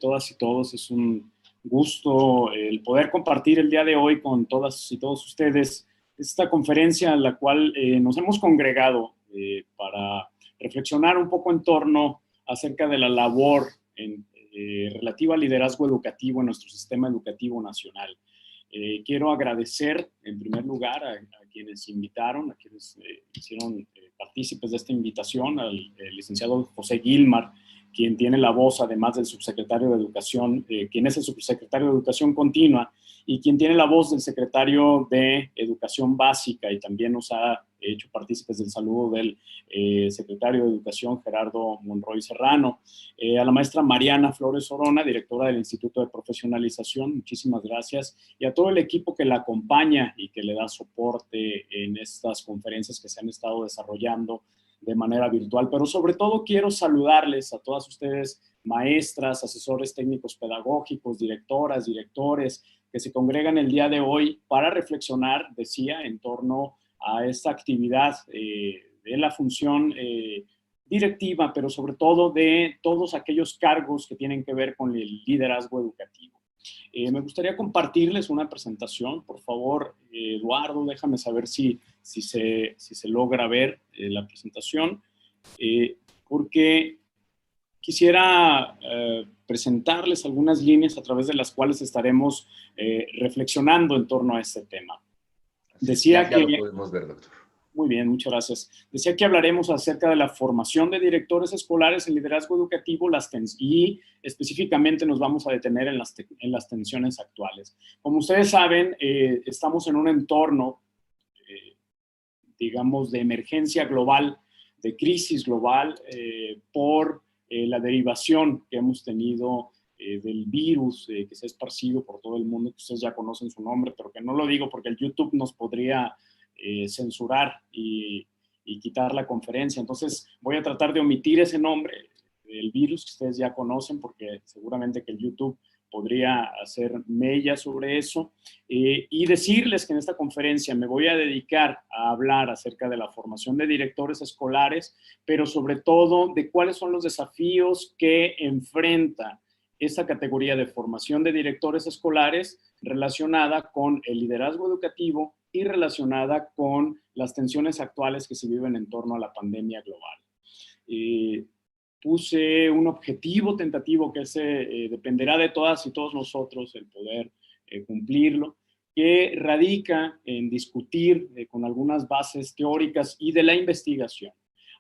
todas y todos. Es un gusto el poder compartir el día de hoy con todas y todos ustedes esta conferencia en la cual nos hemos congregado para reflexionar un poco en torno acerca de la labor relativa al liderazgo educativo en nuestro sistema educativo nacional. Quiero agradecer en primer lugar a quienes invitaron, a quienes hicieron partícipes de esta invitación, al licenciado José Gilmar, quien tiene la voz, además del subsecretario de Educación, quien es el subsecretario de Educación Continua, y quien tiene la voz del secretario de Educación Básica, y también nos ha hecho partícipes del saludo del secretario de Educación, Gerardo Monroy Serrano, a la maestra Mariana Flores Orona, directora del Instituto de Profesionalización, muchísimas gracias, y a todo el equipo que la acompaña y que le da soporte en estas conferencias que se han estado desarrollando de manera virtual. Pero sobre todo quiero saludarles a todas ustedes, maestras, asesores técnicos pedagógicos, directoras, directores, que se congregan el día de hoy para reflexionar, decía, en torno a esta actividad de la función directiva, pero sobre todo de todos aquellos cargos que tienen que ver con el liderazgo educativo. Me gustaría compartirles una presentación. Por favor, Eduardo, déjame saber si se logra ver la presentación, porque quisiera presentarles algunas líneas a través de las cuales estaremos reflexionando en torno a este tema. Decía ya que... lo podemos ver, doctor. Muy bien, muchas gracias. Decía que hablaremos acerca de la formación de directores escolares en liderazgo educativo y específicamente nos vamos a detener en las tensiones actuales. Como ustedes saben, estamos en un entorno, digamos, de emergencia global, de crisis global, por la derivación que hemos tenido del virus que se ha esparcido por todo el mundo, que ustedes ya conocen su nombre, pero que no lo digo porque el YouTube nos podría censurar y quitar la conferencia. Entonces voy a tratar de omitir ese nombre del virus que ustedes ya conocen, porque seguramente que el YouTube podría hacer mella sobre eso, y decirles que en esta conferencia me voy a dedicar a hablar acerca de la formación de directores escolares, pero sobre todo de cuáles son los desafíos que enfrenta esta categoría de formación de directores escolares relacionada con el liderazgo educativo y relacionada con las tensiones actuales que se viven en torno a la pandemia global. Puse un objetivo tentativo que dependerá de todas y todos nosotros el poder cumplirlo, que radica en discutir con algunas bases teóricas y de la investigación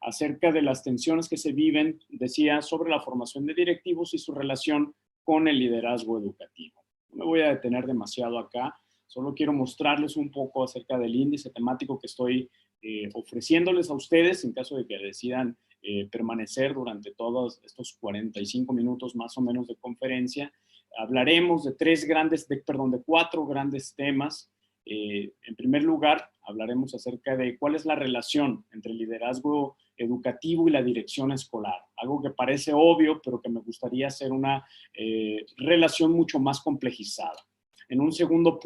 acerca de las tensiones que se viven, decía, sobre la formación de directivos y su relación con el liderazgo educativo. No me voy a detener demasiado acá, solo quiero mostrarles un poco acerca del índice temático que estoy ofreciéndoles a ustedes en caso de que decidan permanecer durante todos estos 45 minutos más o menos de conferencia. Hablaremos de cuatro grandes temas. En primer lugar, hablaremos acerca de cuál es la relación entre el liderazgo educativo y la dirección escolar. Algo que parece obvio, pero que me gustaría hacer una relación mucho más complejizada. En un segundo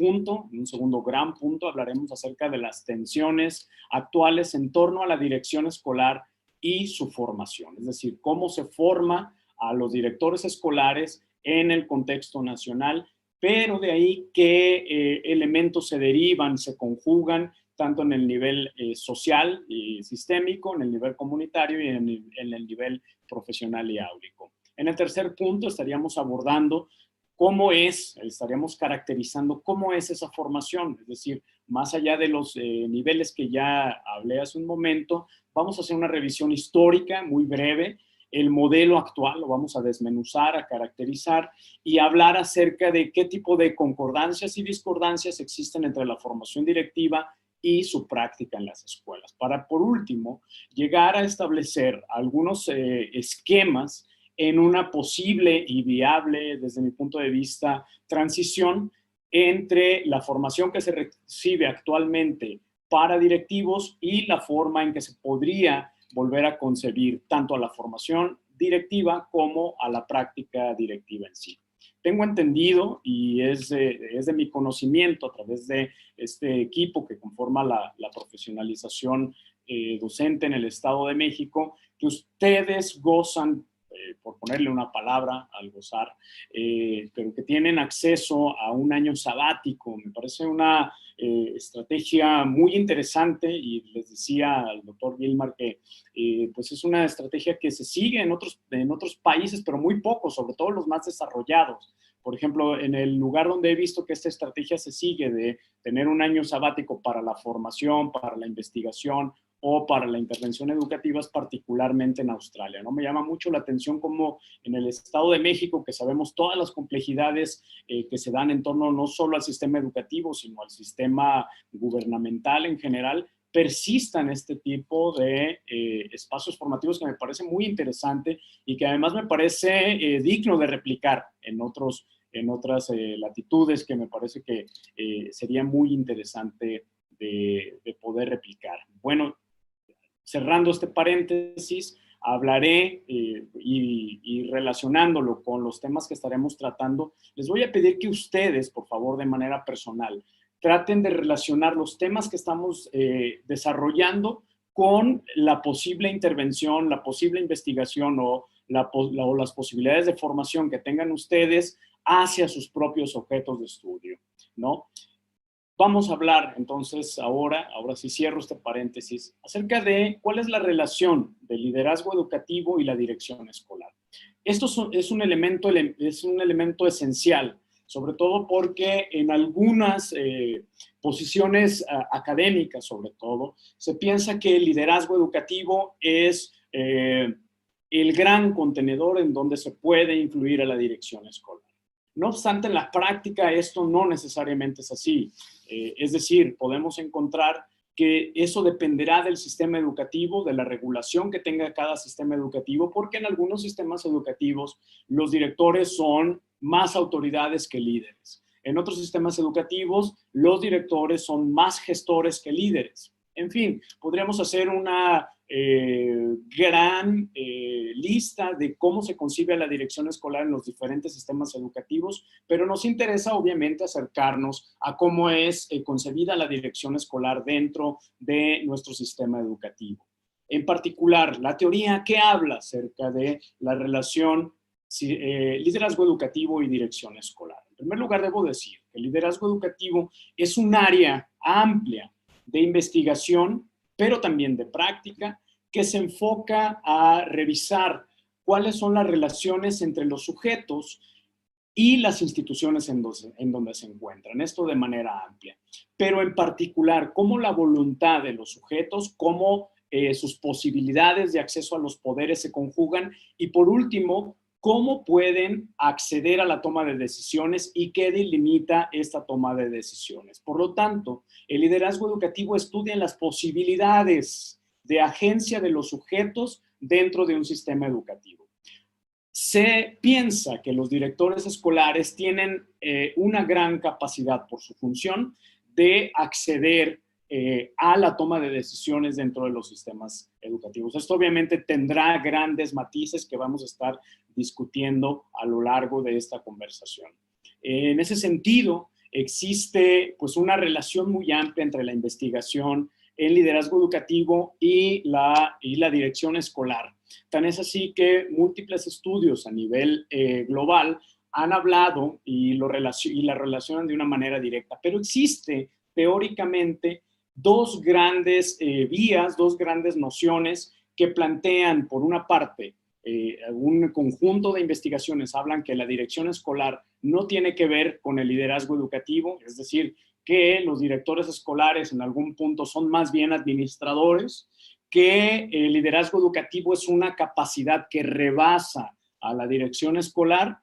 gran punto, hablaremos acerca de las tensiones actuales en torno a la dirección escolar y su formación, es decir, cómo se forma a los directores escolares en el contexto nacional, pero de ahí qué elementos se derivan, se conjugan, tanto en el nivel social y sistémico, en el nivel comunitario y en el nivel profesional y áulico. En el tercer punto estaríamos abordando estaríamos caracterizando cómo es esa formación, es decir, más allá de los niveles que ya hablé hace un momento, vamos a hacer una revisión histórica muy breve. El modelo actual lo vamos a desmenuzar, a caracterizar y hablar acerca de qué tipo de concordancias y discordancias existen entre la formación directiva y su práctica en las escuelas. Para, por último, llegar a establecer algunos esquemas en una posible y viable, desde mi punto de vista, transición entre la formación que se recibe actualmente para directivos y la forma en que se podría volver a concebir tanto a la formación directiva como a la práctica directiva en sí. Tengo entendido, y es de mi conocimiento a través de este equipo que conforma la profesionalización docente en el Estado de México, que ustedes gozan por ponerle una palabra al gozar, pero que tienen acceso a un año sabático. Me parece una estrategia muy interesante y les decía al doctor Gilmar que pues es una estrategia que se sigue en otros países, pero muy pocos, sobre todo los más desarrollados. Por ejemplo, en el lugar donde he visto que esta estrategia se sigue de tener un año sabático para la formación, para la investigación o para la intervención educativa, es particularmente en Australia, ¿no? Me llama mucho la atención cómo en el Estado de México, que sabemos todas las complejidades que se dan en torno no solo al sistema educativo, sino al sistema gubernamental en general, persistan este tipo de espacios formativos que me parece muy interesante y que además me parece digno de replicar en otras latitudes, que me parece que sería muy interesante de poder replicar. Bueno, cerrando este paréntesis, hablaré y relacionándolo con los temas que estaremos tratando, les voy a pedir que ustedes, por favor, de manera personal, traten de relacionar los temas que estamos desarrollando con la posible intervención, la posible investigación o las posibilidades de formación que tengan ustedes hacia sus propios objetos de estudio, ¿no? Vamos a hablar entonces ahora sí cierro este paréntesis, acerca de cuál es la relación del liderazgo educativo y la dirección escolar. Esto es un elemento esencial, sobre todo porque en algunas posiciones académicas, sobre todo, se piensa que el liderazgo educativo es el gran contenedor en donde se puede influir a la dirección escolar. No obstante, en la práctica esto no necesariamente es así. Es decir, podemos encontrar que eso dependerá del sistema educativo, de la regulación que tenga cada sistema educativo, porque en algunos sistemas educativos los directores son más autoridades que líderes. En otros sistemas educativos, los directores son más gestores que líderes. En fin, podríamos hacer una gran lista de cómo se concibe la dirección escolar en los diferentes sistemas educativos, pero nos interesa obviamente acercarnos a cómo es concebida la dirección escolar dentro de nuestro sistema educativo. En particular, la teoría que habla acerca de la relación liderazgo educativo y dirección escolar. En primer lugar, debo decir que el liderazgo educativo es un área amplia de investigación, pero también de práctica, que se enfoca a revisar cuáles son las relaciones entre los sujetos y las instituciones en donde se encuentran. Esto de manera amplia. Pero en particular, cómo la voluntad de los sujetos, cómo sus posibilidades de acceso a los poderes se conjugan y, por último, cómo pueden acceder a la toma de decisiones y qué delimita esta toma de decisiones. Por lo tanto, el liderazgo educativo estudia las posibilidades de agencia de los sujetos dentro de un sistema educativo. Se piensa que los directores escolares tienen una gran capacidad por su función de acceder a la toma de decisiones dentro de los sistemas educativos. Esto obviamente tendrá grandes matices que vamos a estar discutiendo a lo largo de esta conversación. En ese sentido, existe pues una relación muy amplia entre la investigación, el liderazgo educativo y la dirección escolar. Tan es así que múltiples estudios a nivel global han hablado y la relacionan de una manera directa, pero existe teóricamente dos grandes vías, dos grandes nociones que plantean, por una parte, un conjunto de investigaciones hablan que la dirección escolar no tiene que ver con el liderazgo educativo, es decir, que los directores escolares en algún punto son más bien administradores, que el liderazgo educativo es una capacidad que rebasa a la dirección escolar.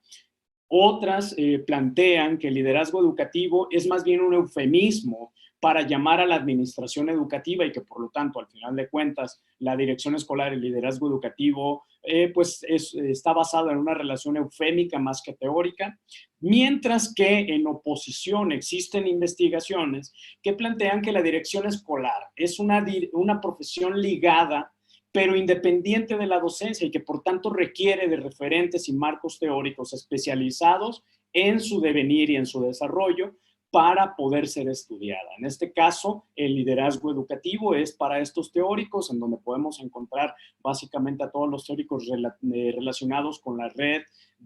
Otras plantean que el liderazgo educativo es más bien un eufemismo para llamar a la administración educativa y que por lo tanto, al final de cuentas, la dirección escolar y el liderazgo educativo está basado en una relación eufémica más que teórica, mientras que en oposición existen investigaciones que plantean que la dirección escolar es una profesión ligada pero independiente de la docencia y que por tanto requiere de referentes y marcos teóricos especializados en su devenir y en su desarrollo para poder ser estudiada. En este caso, el liderazgo educativo es para estos teóricos, en donde podemos encontrar básicamente a todos los teóricos relacionados con la red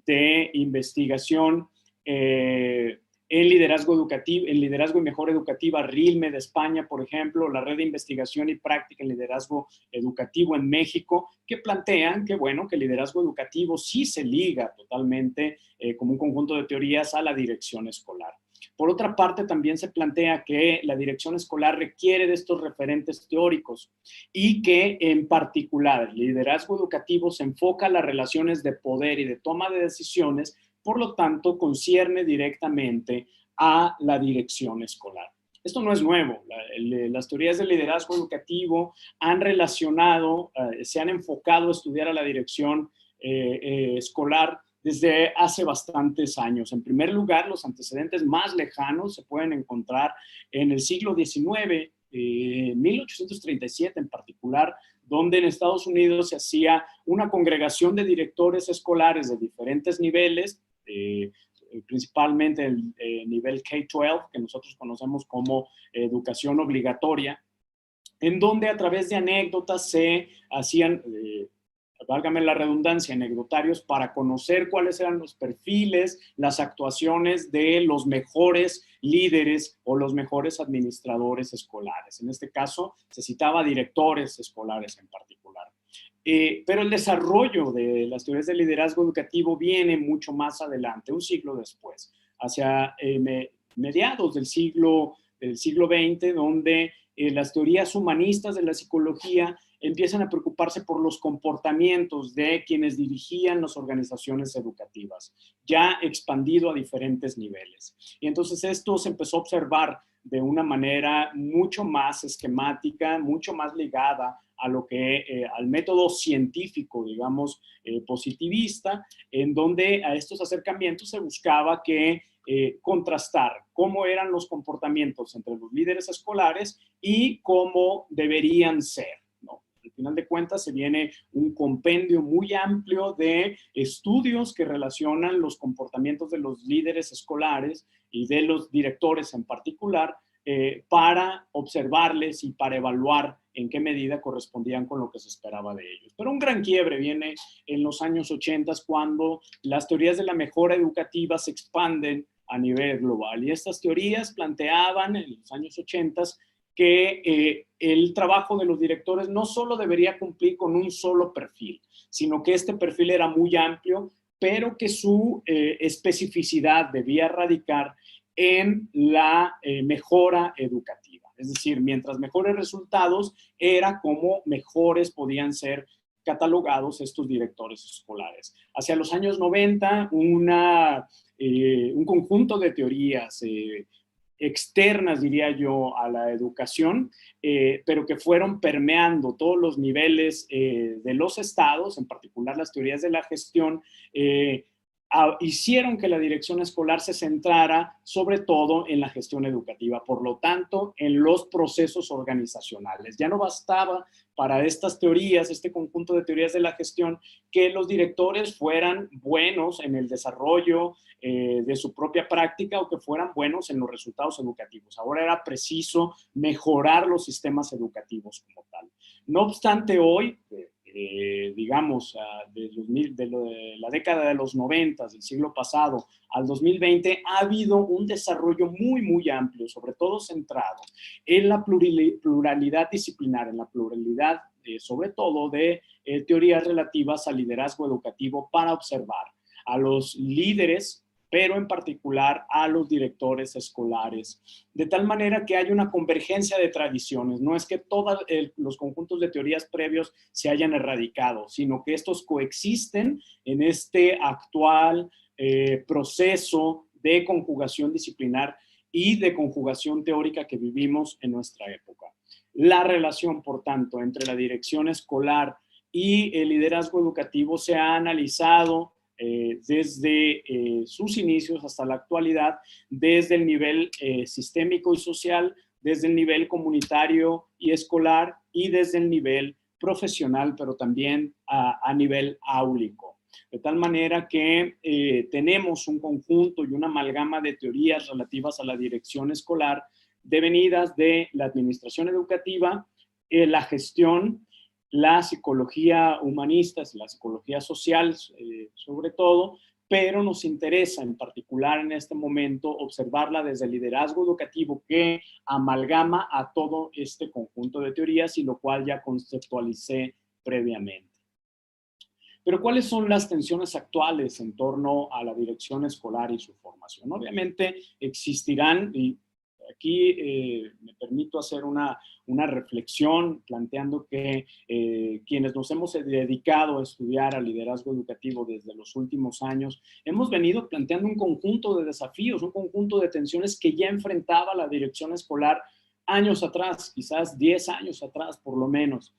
de investigación en liderazgo educativo, en liderazgo y mejora educativa, RILME de España, por ejemplo, la red de investigación y práctica en liderazgo educativo en México, que plantean que, bueno, que el liderazgo educativo sí se liga totalmente como un conjunto de teorías a la dirección escolar. Por otra parte, también se plantea que la dirección escolar requiere de estos referentes teóricos y que, en particular, el liderazgo educativo se enfoca en las relaciones de poder y de toma de decisiones, por lo tanto, concierne directamente a la dirección escolar. Esto no es nuevo. Las teorías del liderazgo educativo han relacionado, se han enfocado a estudiar a la dirección escolar desde hace bastantes años. En primer lugar, los antecedentes más lejanos se pueden encontrar en el siglo XIX, 1837 en particular, donde en Estados Unidos se hacía una congregación de directores escolares de diferentes niveles, principalmente el nivel K-12, que nosotros conocemos como educación obligatoria, en donde a través de anécdotas se hacían, válgame la redundancia, anecdotarios para conocer cuáles eran los perfiles, las actuaciones de los mejores líderes o los mejores administradores escolares. En este caso, se citaba directores escolares en particular. Pero el desarrollo de las teorías del liderazgo educativo viene mucho más adelante, un siglo después, hacia mediados del siglo XX, donde las teorías humanistas de la psicología empiezan a preocuparse por los comportamientos de quienes dirigían las organizaciones educativas, ya expandido a diferentes niveles. Y entonces esto se empezó a observar de una manera mucho más esquemática, mucho más ligada a lo que, al método científico, digamos, positivista, en donde a estos acercamientos se buscaba que contrastar cómo eran los comportamientos entre los líderes escolares y cómo deberían ser, ¿no? Al final de cuentas se viene un compendio muy amplio de estudios que relacionan los comportamientos de los líderes escolares y de los directores en particular, para observarles y para evaluar en qué medida correspondían con lo que se esperaba de ellos. Pero un gran quiebre viene en los años 80 cuando las teorías de la mejora educativa se expanden a nivel global. Y estas teorías planteaban en los años 80 que el trabajo de los directores no solo debería cumplir con un solo perfil, sino que este perfil era muy amplio, pero que su especificidad debía radicar en la mejora educativa. Es decir, mientras mejores resultados, era como mejores podían ser catalogados estos directores escolares. Hacia los años 90, un conjunto de teorías externas, diría yo, a la educación, pero que fueron permeando todos los niveles de los estados, en particular las teorías de la gestión, hicieron que la dirección escolar se centrara sobre todo en la gestión educativa, por lo tanto, en los procesos organizacionales. Ya no bastaba para estas teorías, este conjunto de teorías de la gestión, que los directores fueran buenos en el desarrollo de su propia práctica o que fueran buenos en los resultados educativos. Ahora era preciso mejorar los sistemas educativos como tal. No obstante, hoy, digamos, de la década de los 90, del siglo pasado, al 2020, ha habido un desarrollo muy, muy amplio, sobre todo centrado en la pluralidad disciplinar, en la pluralidad, sobre todo, de teorías relativas al liderazgo educativo para observar a los líderes, pero en particular a los directores escolares, de tal manera que hay una convergencia de tradiciones. No es que todos los conjuntos de teorías previos se hayan erradicado, sino que estos coexisten en este actual proceso de conjugación disciplinar y de conjugación teórica que vivimos en nuestra época. La relación, por tanto, entre la dirección escolar y el liderazgo educativo se ha analizado desde sus inicios hasta la actualidad, desde el nivel sistémico y social, desde el nivel comunitario y escolar y desde el nivel profesional, pero también a nivel áulico. De tal manera que tenemos un conjunto y una amalgama de teorías relativas a la dirección escolar devenidas de la administración educativa, la gestión, la psicología humanista, la psicología social sobre todo, pero nos interesa en particular en este momento observarla desde el liderazgo educativo que amalgama a todo este conjunto de teorías y lo cual ya conceptualicé previamente. Pero ¿cuáles son las tensiones actuales en torno a la dirección escolar y su formación? Obviamente existirán, y aquí me permito hacer una reflexión planteando que quienes nos hemos dedicado a estudiar al liderazgo educativo desde los últimos años, hemos venido planteando un conjunto de desafíos, un conjunto de tensiones que ya enfrentaba la dirección escolar años atrás, quizás 10 años atrás por lo menos,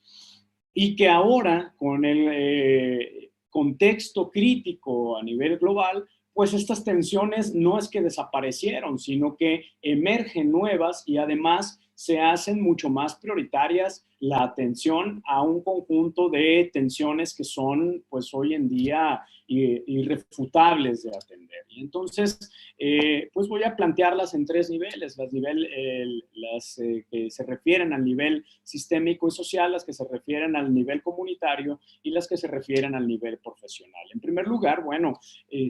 y que ahora con el contexto crítico a nivel global, pues estas tensiones no es que desaparecieron, sino que emergen nuevas y además se hacen mucho más prioritarias la atención a un conjunto de tensiones que son, pues hoy en día, irrefutables de atender. Y entonces, pues voy a plantearlas en tres niveles, las que se refieren al nivel sistémico y social, las que se refieren al nivel comunitario y las que se refieren al nivel profesional. En primer lugar, bueno,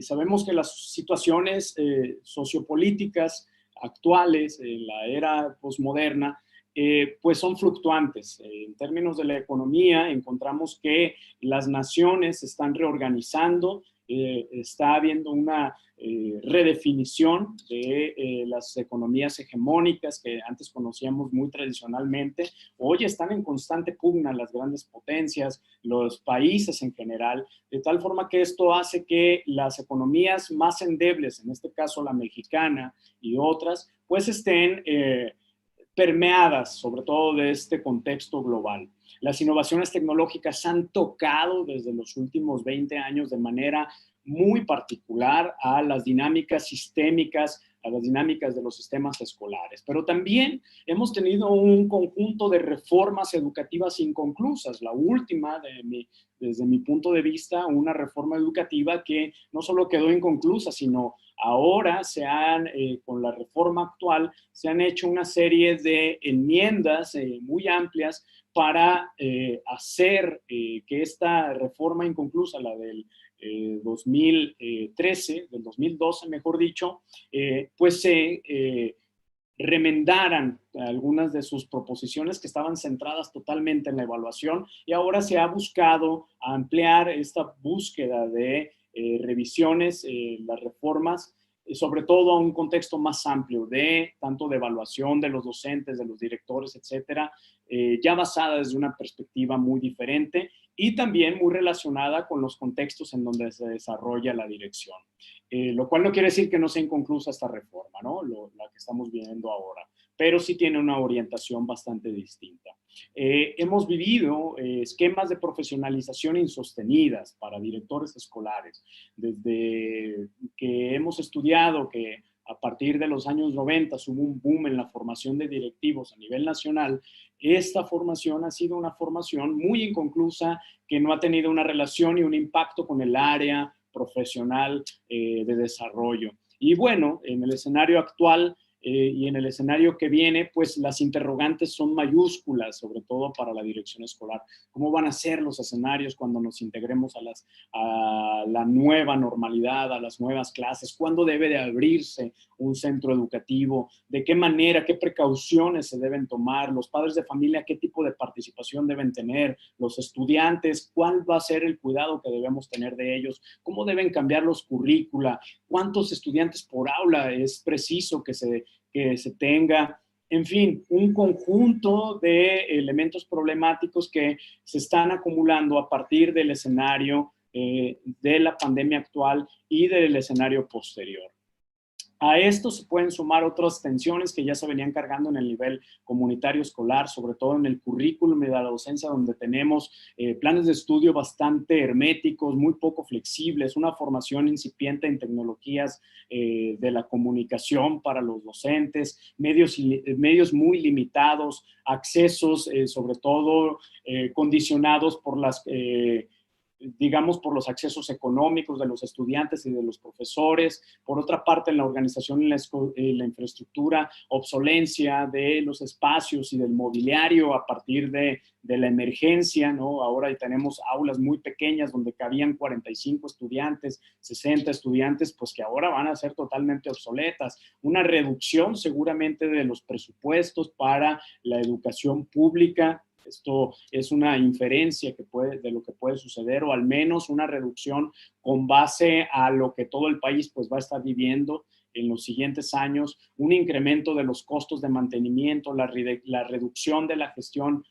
sabemos que las situaciones sociopolíticas actuales en la era posmoderna pues son fluctuantes. En términos de la economía, encontramos que las naciones se están reorganizando, está habiendo una redefinición de las economías hegemónicas que antes conocíamos muy tradicionalmente. Hoy están en constante pugna las grandes potencias, los países en general, de tal forma que esto hace que las economías más endebles, en este caso la mexicana y otras, pues estén permeadas, sobre todo de este contexto global. Las innovaciones tecnológicas han tocado desde los últimos 20 años de manera muy particular a las dinámicas sistémicas, a las dinámicas de los sistemas escolares. Pero también hemos tenido un conjunto de reformas educativas inconclusas. La última, desde mi punto de vista, una reforma educativa que no solo quedó inconclusa, sino ahora con la reforma actual, se han hecho una serie de enmiendas muy amplias para hacer que esta reforma inconclusa, la del 2013, del 2012, mejor dicho, pues se remendaran algunas de sus proposiciones que estaban centradas totalmente en la evaluación y ahora se ha buscado ampliar esta búsqueda de revisiones, las reformas, sobre todo a un contexto más amplio de tanto de evaluación de los docentes, de los directores, etcétera, ya basada desde una perspectiva muy diferente y también muy relacionada con los contextos en donde se desarrolla la dirección. Lo cual no quiere decir que no sea inconclusa esta reforma, ¿no? La que estamos viendo ahora, pero sí tiene una orientación bastante distinta. Hemos vivido esquemas de profesionalización insostenidas para directores escolares, desde que hemos estudiado que a partir de los años 90 hubo un boom en la formación de directivos a nivel nacional. Esta formación ha sido una formación muy inconclusa que no ha tenido una relación y un impacto con el área profesional de desarrollo. Y bueno, en el escenario actual y en el escenario que viene, pues las interrogantes son mayúsculas, sobre todo para la dirección escolar. ¿Cómo van a ser los escenarios cuando nos integremos a la nueva normalidad, a las nuevas clases? ¿Cuándo debe de abrirse un centro educativo? ¿De qué manera? ¿Qué precauciones se deben tomar? ¿Los padres de familia qué tipo de participación deben tener? ¿Los estudiantes cuál va a ser el cuidado que debemos tener de ellos? ¿Cómo deben cambiar los currícula? ¿Cuántos estudiantes por aula es preciso que se tenga? En fin, un conjunto de elementos problemáticos que se están acumulando a partir del escenario de la pandemia actual y del escenario posterior. A esto se pueden sumar otras tensiones que ya se venían cargando en el nivel comunitario escolar, sobre todo en el currículum y de la docencia, donde tenemos planes de estudio bastante herméticos, muy poco flexibles, una formación incipiente en tecnologías de la comunicación para los docentes, medios muy limitados, accesos sobre todo condicionados por las digamos, por los accesos económicos de los estudiantes y de los profesores, por otra parte en la organización y la infraestructura, obsolencia de los espacios y del mobiliario a partir de la emergencia, ¿no? Ahora tenemos aulas muy pequeñas donde cabían 45 estudiantes, 60 estudiantes, pues que ahora van a ser totalmente obsoletas. Una reducción seguramente de los presupuestos para la educación pública. Esto es una inferencia de lo que puede suceder, o al menos una reducción con base a lo que todo el país pues va a estar viviendo en los siguientes años, un incremento de los costos de mantenimiento, la reducción de la gestión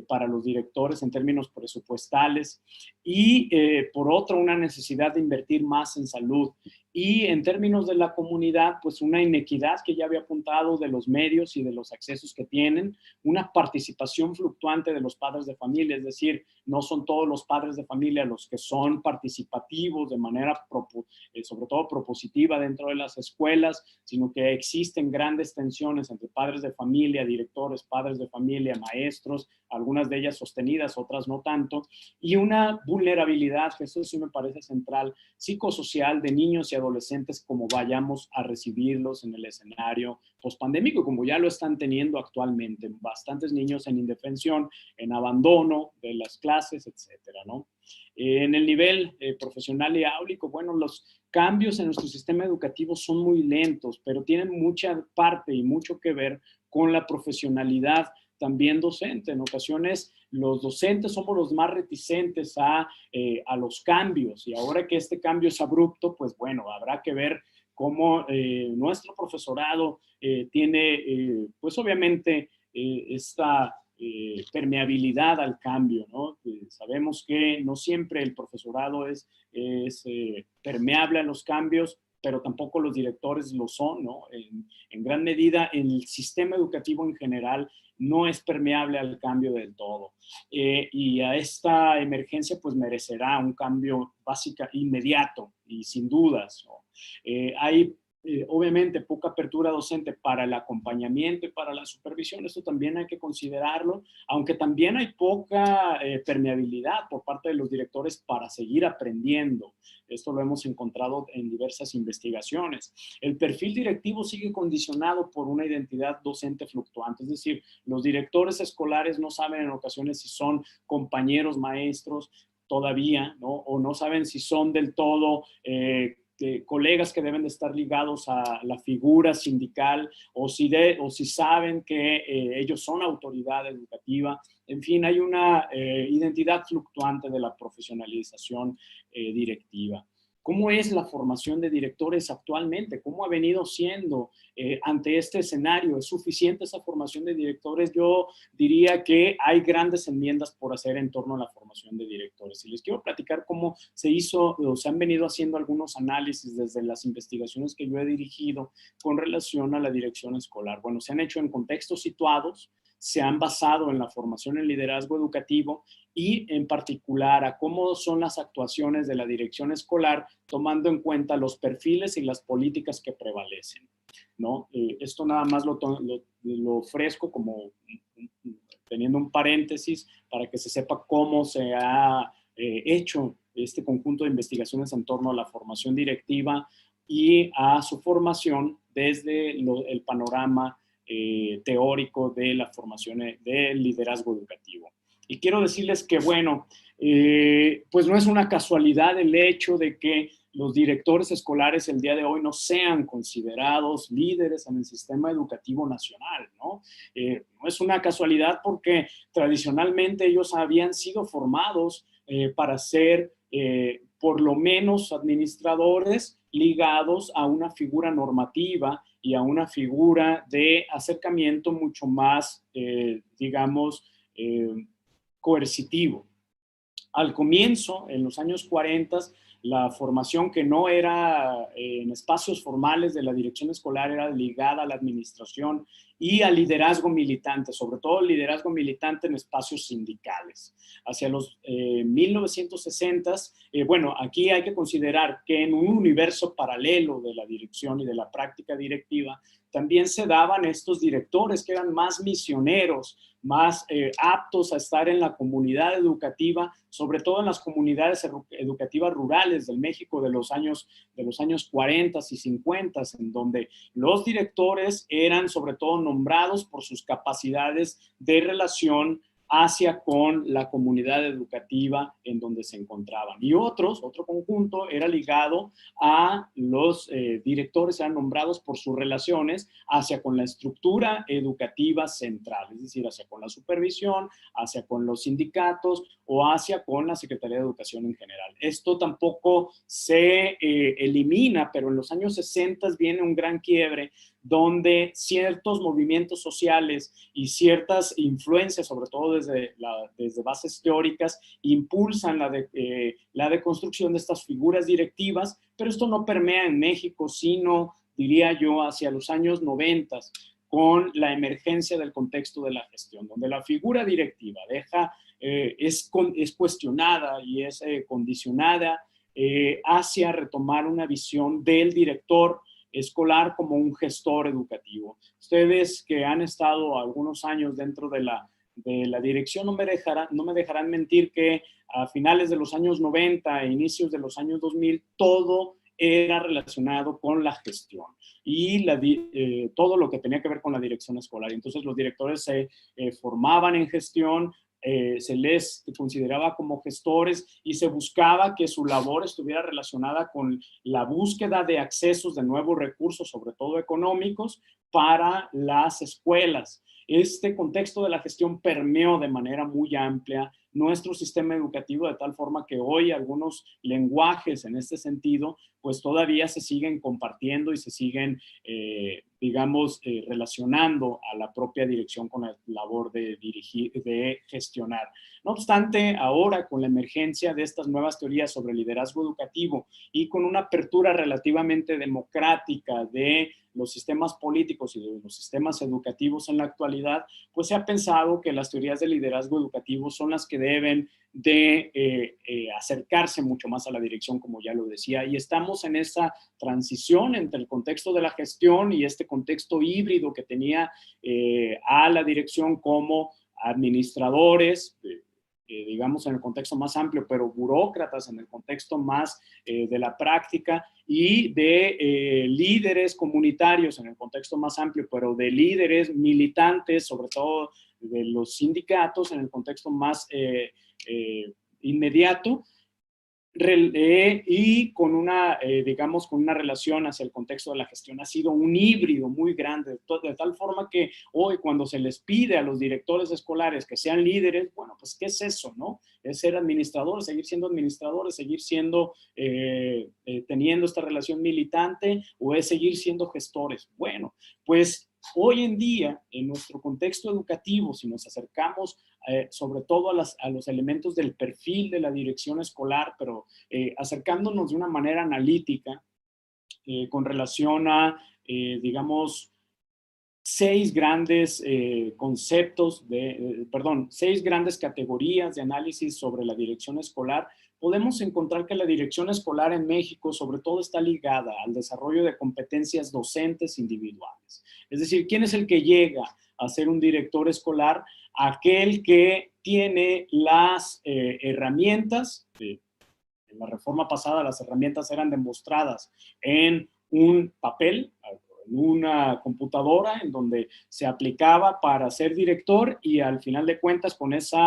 para los directores en términos presupuestales y por otro una necesidad de invertir más en salud. Y en términos de la comunidad, pues una inequidad que ya había apuntado de los medios y de los accesos que tienen, una participación fluctuante de los padres de familia, es decir, no son todos los padres de familia los que son participativos de manera sobre todo propositiva dentro de las escuelas, sino que existen grandes tensiones entre padres de familia, directores, padres de familia, maestros, algunas de ellas sostenidas, otras no tanto, y una vulnerabilidad, que eso sí me parece central, psicosocial de niños y adolescentes como vayamos a recibirlos en el escenario pospandémico, como ya lo están teniendo actualmente. Bastantes niños en indefensión, en abandono de las clases, etcétera, ¿no? En el nivel profesional y áulico, bueno, los cambios en nuestro sistema educativo son muy lentos, pero tienen mucha parte y mucho que ver con la profesionalidad también docente. En ocasiones los docentes somos los más reticentes a los cambios, y ahora que este cambio es abrupto, pues bueno, habrá que ver cómo nuestro profesorado tiene, pues obviamente, esta permeabilidad al cambio, ¿no? Sabemos que no siempre el profesorado es permeable a los cambios, pero tampoco los directores lo son, ¿no? En gran medida, el sistema educativo en general no es permeable al cambio del todo. Y a esta emergencia, pues, merecerá un cambio básico, inmediato y sin dudas, ¿no? Hay obviamente poca apertura docente para el acompañamiento y para la supervisión, esto también hay que considerarlo, aunque también hay poca permeabilidad por parte de los directores para seguir aprendiendo. Esto lo hemos encontrado en diversas investigaciones. El perfil directivo sigue condicionado por una identidad docente fluctuante, es decir, los directores escolares no saben en ocasiones si son compañeros maestros todavía, ¿no? O no saben si son del todo colegas que deben de estar ligados a la figura sindical, o si saben que ellos son autoridad educativa. En fin, hay una identidad fluctuante de la profesionalización directiva. ¿Cómo es la formación de directores actualmente? ¿Cómo ha venido siendo ante este escenario? ¿Es suficiente esa formación de directores? Yo diría que hay grandes enmiendas por hacer en torno a la formación de directores. Y les quiero platicar cómo se hizo, o se han venido haciendo algunos análisis desde las investigaciones que yo he dirigido con relación a la dirección escolar. Bueno, se han hecho en contextos situados, se han basado en la formación en liderazgo educativo y en particular a cómo son las actuaciones de la dirección escolar tomando en cuenta los perfiles y las políticas que prevalecen, ¿no? Esto nada más lo ofrezco como teniendo un paréntesis para que se sepa cómo se ha hecho este conjunto de investigaciones en torno a la formación directiva y a su formación desde el panorama teórico de la formación del liderazgo educativo. Y quiero decirles que, bueno, pues no es una casualidad el hecho de que los directores escolares el día de hoy no sean considerados líderes en el sistema educativo nacional, ¿no? No es una casualidad porque tradicionalmente ellos habían sido formados para ser por lo menos administradores ligados a una figura normativa y a una figura de acercamiento mucho más, digamos, coercitivo. Al comienzo, en los años 40, la formación que no era en espacios formales de la dirección escolar era ligada a la administración y al liderazgo militante, sobre todo el liderazgo militante en espacios sindicales. Hacia los 1960, bueno, aquí hay que considerar que en un universo paralelo de la dirección y de la práctica directiva, también se daban estos directores que eran más misioneros, más aptos a estar en la comunidad educativa, sobre todo en las comunidades educativas rurales del México de los años 40 y 50, en donde los directores eran sobre todo nombrados por sus capacidades de relación hacia con la comunidad educativa en donde se encontraban. Y otro conjunto era ligado a los directores, eran nombrados por sus relaciones hacia con la estructura educativa central, es decir, hacia con la supervisión, hacia con los sindicatos o hacia con la Secretaría de Educación en general. Esto tampoco se elimina, pero en los años 60 viene un gran quiebre donde ciertos movimientos sociales y ciertas influencias, sobre todo desde bases teóricas, impulsan la deconstrucción de estas figuras directivas, pero esto no permea en México, sino, diría yo, hacia los años 90, con la emergencia del contexto de la gestión, donde la figura directiva es cuestionada y es condicionada hacia retomar una visión del director escolar como un gestor educativo. Ustedes que han estado algunos años dentro de la dirección no me dejarán mentir que a finales de los años 90 e inicios de los años 2000 todo era relacionado con la gestión y todo lo que tenía que ver con la dirección escolar. Entonces los directores se formaban en gestión, se les consideraba como gestores y se buscaba que su labor estuviera relacionada con la búsqueda de accesos de nuevos recursos, sobre todo económicos, para las escuelas. Este contexto de la gestión permeó de manera muy amplia nuestro sistema educativo, de tal forma que hoy algunos lenguajes en este sentido pues todavía se siguen compartiendo y se siguen, relacionando a la propia dirección con la labor de dirigir, de gestionar. No obstante, ahora con la emergencia de estas nuevas teorías sobre liderazgo educativo y con una apertura relativamente democrática de los sistemas políticos y de los sistemas educativos en la actualidad, pues se ha pensado que las teorías de liderazgo educativo son las que deben de acercarse mucho más a la dirección, como ya lo decía, y estamos en esa transición entre el contexto de la gestión y este contexto híbrido que tenía a la dirección como administradores, digamos en el contexto más amplio, pero burócratas en el contexto más de la práctica, y de líderes comunitarios en el contexto más amplio, pero de líderes militantes, sobre todo de los sindicatos en el contexto más inmediato, y con una, con una relación hacia el contexto de la gestión. Ha sido un híbrido muy grande, de tal forma que hoy cuando se les pide a los directores escolares que sean líderes, bueno, pues ¿qué es eso, no? Es ser administradores, seguir siendo, teniendo esta relación militante, o es seguir siendo gestores. Bueno, pues hoy en día, en nuestro contexto educativo, si nos acercamos sobre todo a los elementos del perfil de la dirección escolar, pero acercándonos de una manera analítica con relación a, digamos, seis grandes seis grandes categorías de análisis sobre la dirección escolar, podemos encontrar que la dirección escolar en México sobre todo está ligada al desarrollo de competencias docentes individuales. Es decir, ¿quién es el que llega a ser un director escolar? Aquel que tiene las herramientas. En la reforma pasada las herramientas eran demostradas en un papel, en una computadora, en donde se aplicaba para ser director, y al final de cuentas con ese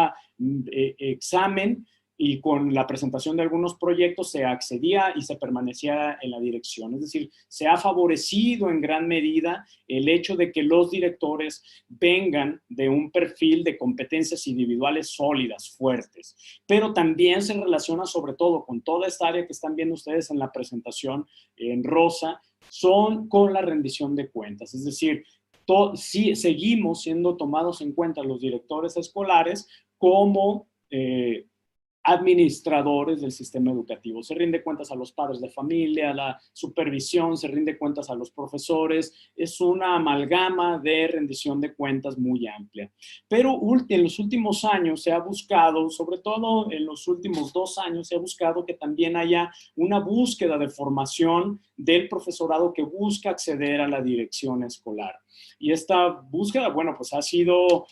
examen y con la presentación de algunos proyectos se accedía y se permanecía en la dirección. Es decir, se ha favorecido en gran medida el hecho de que los directores vengan de un perfil de competencias individuales sólidas, fuertes, pero también se relaciona sobre todo con toda esta área que están viendo ustedes en la presentación en rosa, son con la rendición de cuentas. Es decir, sí, seguimos siendo tomados en cuenta los directores escolares como administradores del sistema educativo. Se rinde cuentas a los padres de familia, a la supervisión, se rinde cuentas a los profesores. Es una amalgama de rendición de cuentas muy amplia. Pero en los últimos años se ha buscado, sobre todo en los últimos 2 años, se ha buscado que también haya una búsqueda de formación del profesorado que busca acceder a la dirección escolar. Y esta búsqueda, bueno, pues ha sido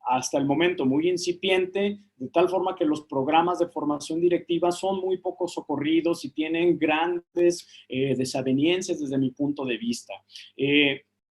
hasta el momento muy incipiente, de tal forma que los programas de formación directiva son muy poco socorridos y tienen grandes desavenencias desde mi punto de vista.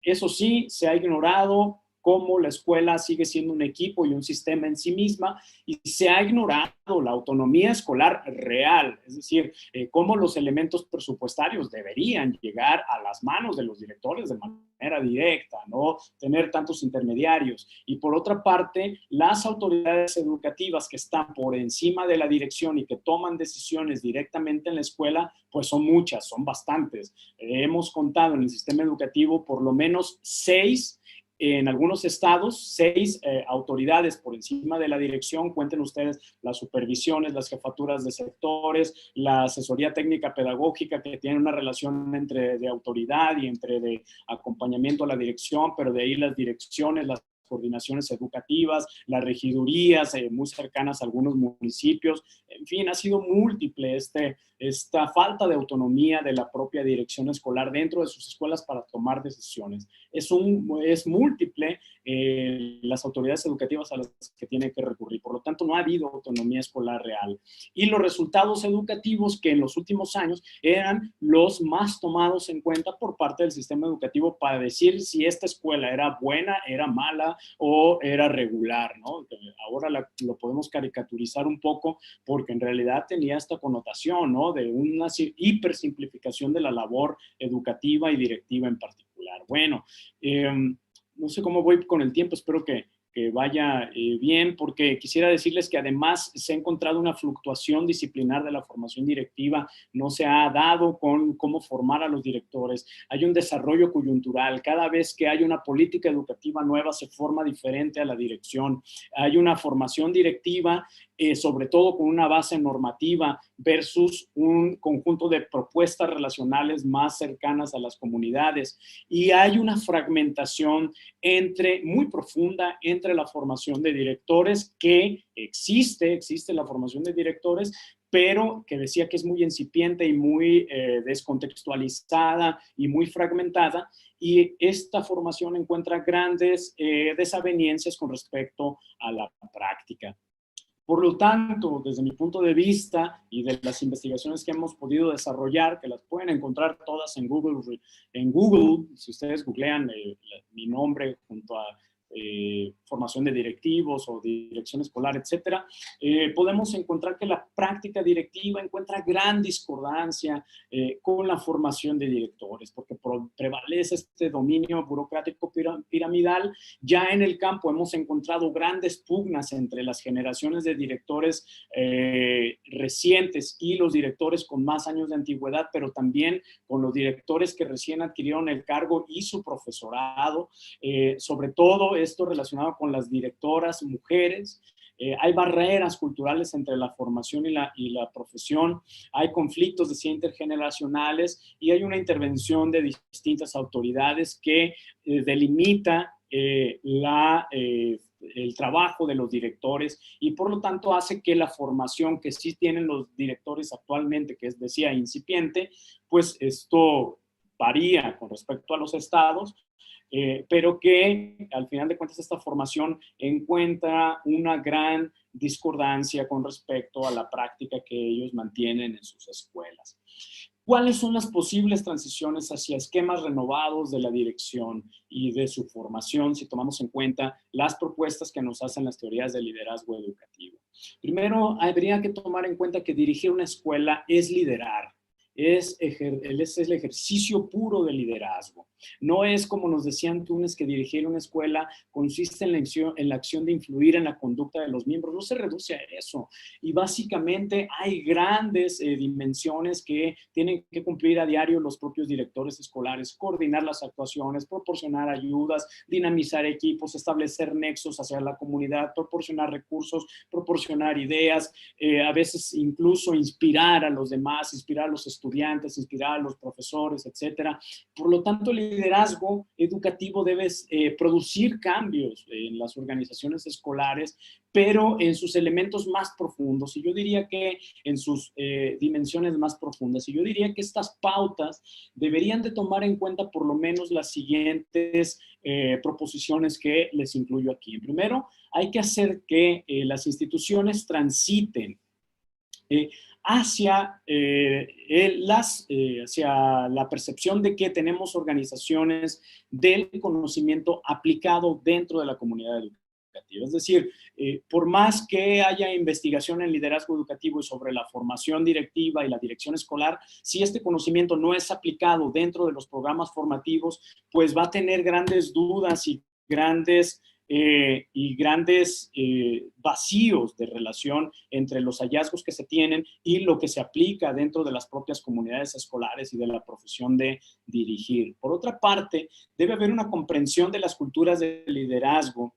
Eso sí, se ha ignorado cómo la escuela sigue siendo un equipo y un sistema en sí misma, y se ha ignorado la autonomía escolar real, es decir, cómo los elementos presupuestarios deberían llegar a las manos de los directores de manera directa, no tener tantos intermediarios. Y por otra parte, las autoridades educativas que están por encima de la dirección y que toman decisiones directamente en la escuela, pues son muchas, son bastantes. Hemos contado en el sistema educativo por lo menos 6, en algunos estados, 6 autoridades por encima de la dirección. Cuenten ustedes las supervisiones, las jefaturas de sectores, la asesoría técnica pedagógica, que tiene una relación entre de autoridad y entre de acompañamiento a la dirección, pero de ahí las direcciones, las coordinaciones educativas, las regidurías muy cercanas a algunos municipios. En fin, ha sido múltiple esta falta de autonomía de la propia dirección escolar dentro de sus escuelas para tomar decisiones. Es múltiple las autoridades educativas a las que tiene que recurrir. Por lo tanto, no ha habido autonomía escolar real. Y los resultados educativos, que en los últimos años eran los más tomados en cuenta por parte del sistema educativo para decir si esta escuela era buena, era mala o era regular, ¿no? Ahora lo podemos caricaturizar un poco porque en realidad tenía esta connotación, ¿no? De una hipersimplificación de la labor educativa y directiva en particular. Bueno, no sé cómo voy con el tiempo, espero que vaya bien, porque quisiera decirles que además se ha encontrado una fluctuación disciplinar de la formación directiva, no se ha dado con cómo formar a los directores, hay un desarrollo coyuntural, cada vez que hay una política educativa nueva se forma diferente a la dirección, hay una formación directiva, sobre todo con una base normativa versus un conjunto de propuestas relacionales más cercanas a las comunidades, y hay una fragmentación muy profunda entre la formación de directores, que existe la formación de directores, pero que decía que es muy incipiente y muy descontextualizada y muy fragmentada, y esta formación encuentra grandes desavenencias con respecto a la práctica. Por lo tanto, desde mi punto de vista y de las investigaciones que hemos podido desarrollar, que las pueden encontrar todas en Google, si ustedes googlean mi nombre junto a formación de directivos o dirección escolar, etcétera, podemos encontrar que la práctica directiva encuentra gran discordancia con la formación de directores, porque prevalece este dominio burocrático piramidal. Ya en el campo hemos encontrado grandes pugnas entre las generaciones de directores recientes y los directores con más años de antigüedad, pero también con los directores que recién adquirieron el cargo y su profesorado, sobre todo esto relacionado con las directoras mujeres. Hay barreras culturales entre la formación y la profesión, hay conflictos intergeneracionales y hay una intervención de distintas autoridades que delimita el trabajo de los directores, y por lo tanto hace que la formación que sí tienen los directores actualmente, que es, decía, incipiente, pues esto varía con respecto a los estados, pero que al final de cuentas esta formación encuentra una gran discordancia con respecto a la práctica que ellos mantienen en sus escuelas. ¿Cuáles son las posibles transiciones hacia esquemas renovados de la dirección y de su formación si tomamos en cuenta las propuestas que nos hacen las teorías del liderazgo educativo? Primero, habría que tomar en cuenta que dirigir una escuela es liderar, es el ejercicio puro del liderazgo. No es como nos decía Antunes que dirigir una escuela consiste en la acción de influir en la conducta de los miembros, no se reduce a eso. Y básicamente hay grandes dimensiones que tienen que cumplir a diario los propios directores escolares, coordinar las actuaciones, proporcionar ayudas, dinamizar equipos, establecer nexos hacia la comunidad, proporcionar recursos, proporcionar ideas, a veces incluso inspirar a los demás, inspirar a los estudiantes, inspirar a los profesores, etcétera. Por lo tanto, el liderazgo educativo debe producir cambios en las organizaciones escolares, pero en sus elementos más profundos, y yo diría que en sus dimensiones más profundas. Y yo diría que estas pautas deberían de tomar en cuenta por lo menos las siguientes proposiciones que les incluyo aquí. Primero, hay que hacer que las instituciones transiten hacia, hacia la percepción de que tenemos organizaciones del conocimiento aplicado dentro de la comunidad educativa. Es decir, por más que haya investigación en liderazgo educativo y sobre la formación directiva y la dirección escolar, si este conocimiento no es aplicado dentro de los programas formativos, pues va a tener grandes dudas y grandes vacíos de relación entre los hallazgos que se tienen y lo que se aplica dentro de las propias comunidades escolares y de la profesión de dirigir. Por otra parte, debe haber una comprensión de las culturas de liderazgo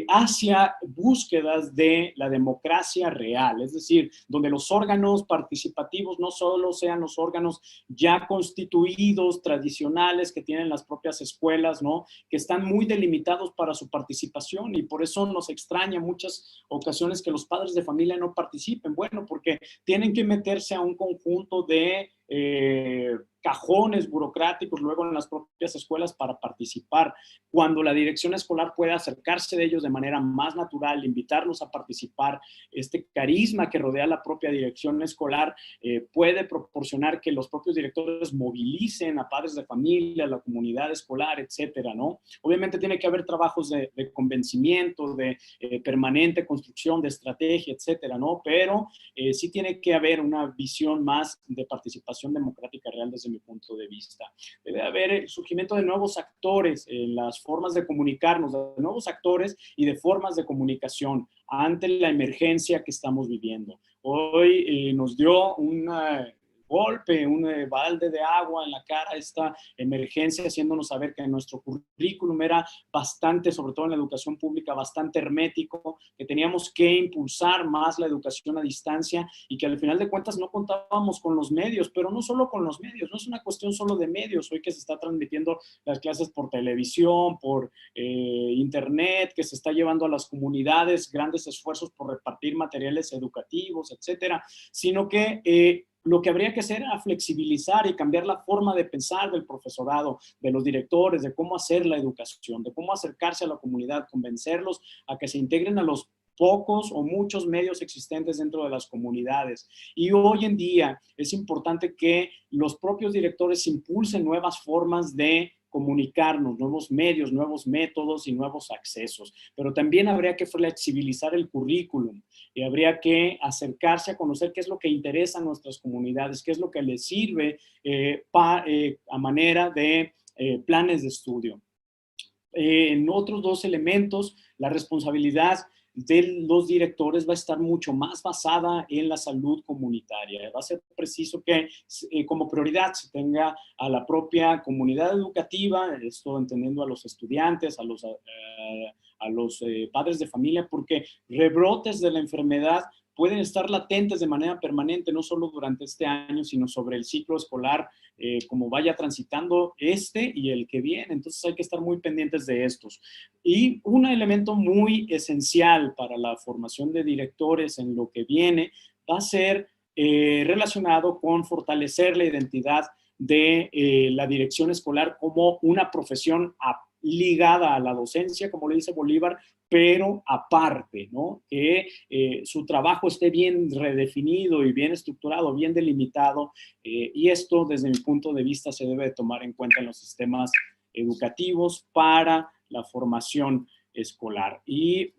hacia búsquedas de la democracia real, es decir, donde los órganos participativos no solo sean los órganos ya constituidos, tradicionales que tienen las propias escuelas, ¿no? Que están muy delimitados para su participación y por eso nos extraña muchas ocasiones que los padres de familia no participen, bueno, porque tienen que meterse a un conjunto de cajones burocráticos luego en las propias escuelas para participar, cuando la dirección escolar puede acercarse de ellos de manera más natural, invitarlos a participar, este carisma que rodea la propia dirección escolar puede proporcionar que los propios directores movilicen a padres de familia, a la comunidad escolar, etcétera, ¿no? Obviamente tiene que haber trabajos de convencimiento, de permanente construcción de estrategia, etcétera, ¿no? Pero sí tiene que haber una visión más de participación democrática real desde mi punto de vista. Debe haber el surgimiento de nuevos actores, las formas de comunicarnos, de nuevos actores y de formas de comunicación ante la emergencia que estamos viviendo. Hoy nos dio una golpe, un balde de agua en la cara, esta emergencia, haciéndonos saber que nuestro currículum era bastante, sobre todo en la educación pública, bastante hermético, que teníamos que impulsar más la educación a distancia y que al final de cuentas no contábamos con los medios, pero no solo con los medios, no es una cuestión solo de medios, hoy que se está transmitiendo las clases por televisión, por internet, que se está llevando a las comunidades grandes esfuerzos por repartir materiales educativos, etcétera, sino que lo que habría que hacer era flexibilizar y cambiar la forma de pensar del profesorado, de los directores, de cómo hacer la educación, de cómo acercarse a la comunidad, convencerlos a que se integren a los pocos o muchos medios existentes dentro de las comunidades. Y hoy en día es importante que los propios directores impulsen nuevas formas de comunicarnos, nuevos medios, nuevos métodos y nuevos accesos. Pero también habría que flexibilizar el currículum y habría que acercarse a conocer qué es lo que interesa a nuestras comunidades, qué es lo que les sirve a manera de planes de estudio. En otros dos elementos, la responsabilidad de los directores va a estar mucho más basada en la salud comunitaria. Va a ser preciso que como prioridad se tenga a la propia comunidad educativa, esto entendiendo a los estudiantes, a los padres de familia, porque rebrotes de la enfermedad pueden estar latentes de manera permanente, no solo durante este año, sino sobre el ciclo escolar, como vaya transitando este y el que viene. Entonces hay que estar muy pendientes de estos. Y un elemento muy esencial para la formación de directores en lo que viene va a ser relacionado con fortalecer la identidad de la dirección escolar como una profesión ligada a la docencia, como le dice Bolívar, pero aparte, ¿no? Que su trabajo esté bien redefinido y bien estructurado, bien delimitado, y esto desde mi punto de vista se debe tomar en cuenta en los sistemas educativos para la formación escolar. Y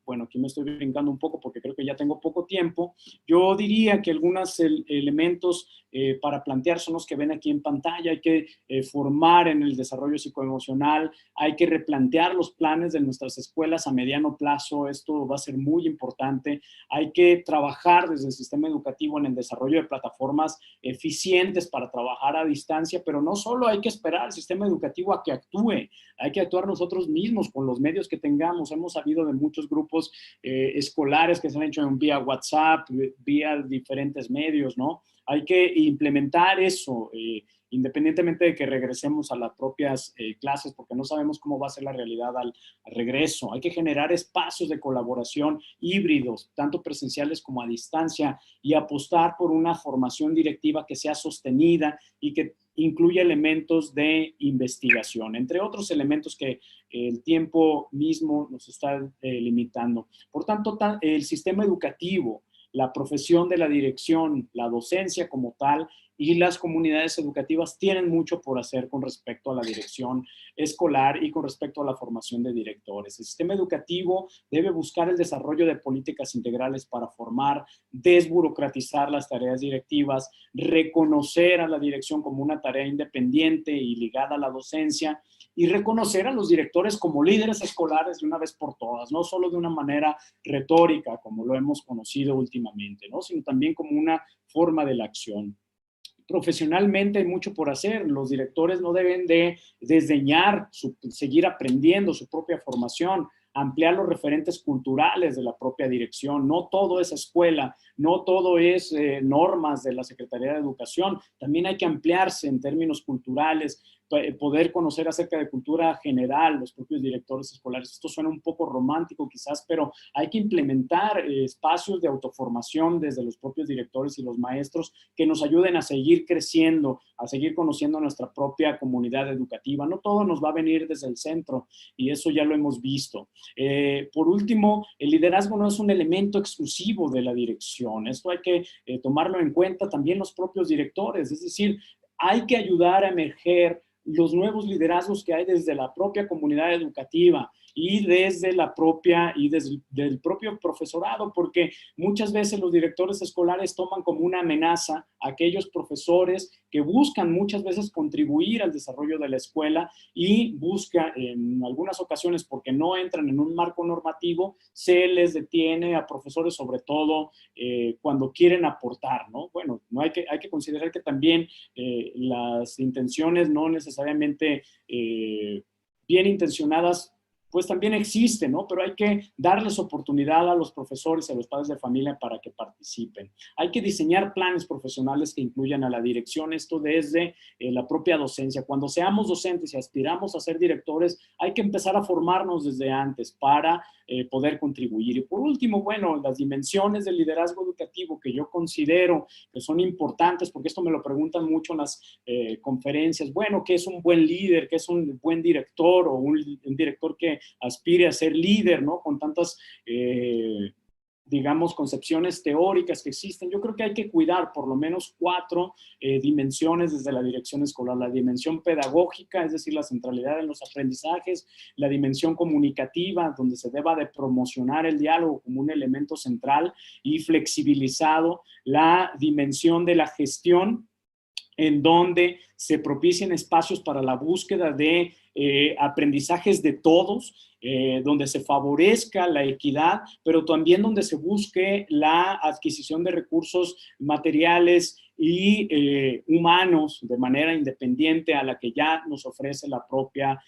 bueno, aquí me estoy brincando un poco porque creo que ya tengo poco tiempo. Yo diría que algunos elementos para plantear son los que ven aquí en pantalla. Hay que formar en el desarrollo psicoemocional, hay que replantear los planes de nuestras escuelas a mediano plazo, esto va a ser muy importante. Hay que trabajar desde el sistema educativo en el desarrollo de plataformas eficientes para trabajar a distancia, pero no solo hay que esperar al sistema educativo a que actúe, hay que actuar nosotros mismos con los medios que tengamos. Hemos sabido de muchos grupos escolares que se han hecho en vía WhatsApp, vía diferentes medios, ¿no? Hay que implementar eso, independientemente de que regresemos a las propias clases, porque no sabemos cómo va a ser la realidad al regreso. Hay que generar espacios de colaboración híbridos, tanto presenciales como a distancia, y apostar por una formación directiva que sea sostenida y que incluya elementos de investigación, entre otros elementos que el tiempo mismo nos está limitando. Por tanto, el sistema educativo, la profesión de la dirección, la docencia como tal y las comunidades educativas tienen mucho por hacer con respecto a la dirección escolar y con respecto a la formación de directores. El sistema educativo debe buscar el desarrollo de políticas integrales para formar, desburocratizar las tareas directivas, reconocer a la dirección como una tarea independiente y ligada a la docencia, y reconocer a los directores como líderes escolares de una vez por todas, no solo de una manera retórica, como lo hemos conocido últimamente, ¿no? Sino también como una forma de la acción. Profesionalmente hay mucho por hacer. Los directores no deben de desdeñar seguir aprendiendo su propia formación, ampliar los referentes culturales de la propia dirección. No todo es escuela, no todo es normas de la Secretaría de Educación. También hay que ampliarse en términos culturales, poder conocer acerca de cultura general, los propios directores escolares. Esto suena un poco romántico quizás, pero hay que implementar espacios de autoformación desde los propios directores y los maestros que nos ayuden a seguir creciendo, a seguir conociendo nuestra propia comunidad educativa. No todo nos va a venir desde el centro y eso ya lo hemos visto. Por último, el liderazgo no es un elemento exclusivo de la dirección. Esto hay que tomarlo en cuenta también los propios directores, es decir, hay que ayudar a emerger los nuevos liderazgos que hay desde la propia comunidad educativa y desde la propia y desde el propio profesorado, porque muchas veces los directores escolares toman como una amenaza a aquellos profesores que buscan muchas veces contribuir al desarrollo de la escuela y busca en algunas ocasiones, porque no entran en un marco normativo, se les detiene a profesores, sobre todo cuando quieren aportar, ¿no? Bueno, no hay que considerar que también las intenciones no necesariamente bien intencionadas pues también existe, ¿no? Pero hay que darles oportunidad a los profesores y a los padres de familia para que participen. Hay que diseñar planes profesionales que incluyan a la dirección, esto desde la propia docencia. Cuando seamos docentes y aspiramos a ser directores, hay que empezar a formarnos desde antes para poder contribuir. Y por último, bueno, las dimensiones del liderazgo educativo que yo considero que son importantes, porque esto me lo preguntan mucho en las conferencias. Bueno, ¿qué es un buen líder? ¿Qué es un buen director? O un director que aspire a ser líder, ¿no? Con tantas, digamos, concepciones teóricas que existen. Yo creo que hay que cuidar por lo menos 4 dimensiones desde la dirección escolar. La dimensión pedagógica, es decir, la centralidad en los aprendizajes, la dimensión comunicativa, donde se deba de promocionar el diálogo como un elemento central y flexibilizado, la dimensión de la gestión, en donde se propicien espacios para la búsqueda de aprendizajes de todos, donde se favorezca la equidad, pero también donde se busque la adquisición de recursos materiales y humanos de manera independiente a la que ya nos ofrece la propia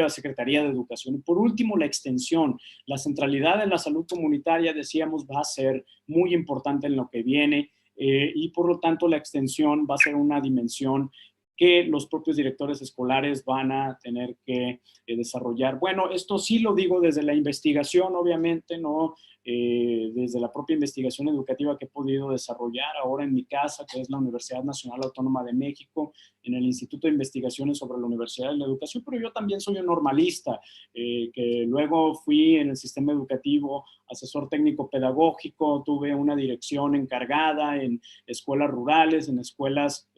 Secretaría de Educación. Y por último, la extensión. La centralidad en la salud comunitaria, decíamos, va a ser muy importante en lo que viene. Y por lo tanto la extensión va a ser una dimensión que los propios directores escolares van a tener que desarrollar. Bueno, esto sí lo digo desde la investigación, obviamente, no desde la propia investigación educativa que he podido desarrollar ahora en mi casa, que es la Universidad Nacional Autónoma de México, en el Instituto de Investigaciones sobre la Universidad de la Educación, pero yo también soy un normalista, que luego fui en el sistema educativo asesor técnico pedagógico, tuve una dirección encargada en escuelas rurales, en escuelas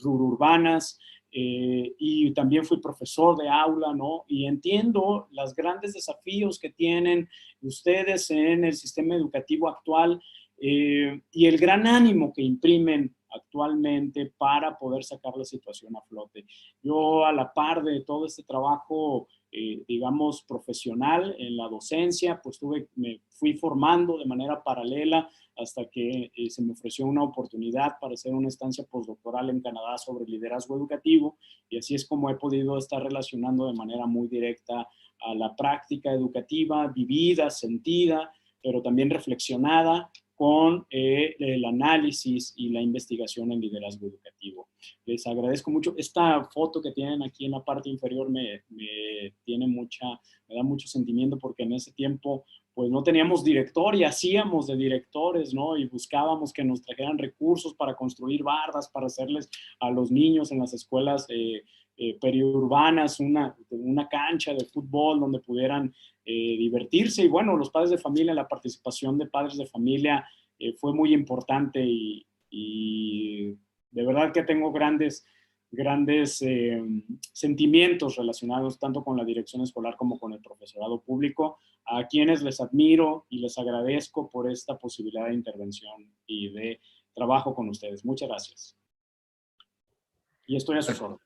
rururbanas, y también fui profesor de aula, ¿no? Y entiendo los grandes desafíos que tienen ustedes en el sistema educativo actual y el gran ánimo que imprimen actualmente para poder sacar la situación a flote. Yo, a la par de todo este trabajo, digamos, profesional en la docencia, pues me fui formando de manera paralela hasta que se me ofreció una oportunidad para hacer una estancia postdoctoral en Canadá sobre liderazgo educativo, y así es como he podido estar relacionando de manera muy directa a la práctica educativa, vivida, sentida, pero también reflexionada con el análisis y la investigación en liderazgo educativo. Les agradezco mucho. Esta foto que tienen aquí en la parte inferior me da mucho sentimiento, porque en ese tiempo pues no teníamos director y hacíamos de directores, ¿no? Y buscábamos que nos trajeran recursos para construir bardas, para hacerles a los niños en las escuelas periurbanas una cancha de fútbol donde pudieran divertirse. Y bueno, los padres de familia, la participación de padres de familia fue muy importante, y de verdad que tengo grandes sentimientos relacionados tanto con la dirección escolar como con el profesorado público, a quienes les admiro y les agradezco por esta posibilidad de intervención y de trabajo con ustedes. Muchas gracias. Y estoy a sus órdenes.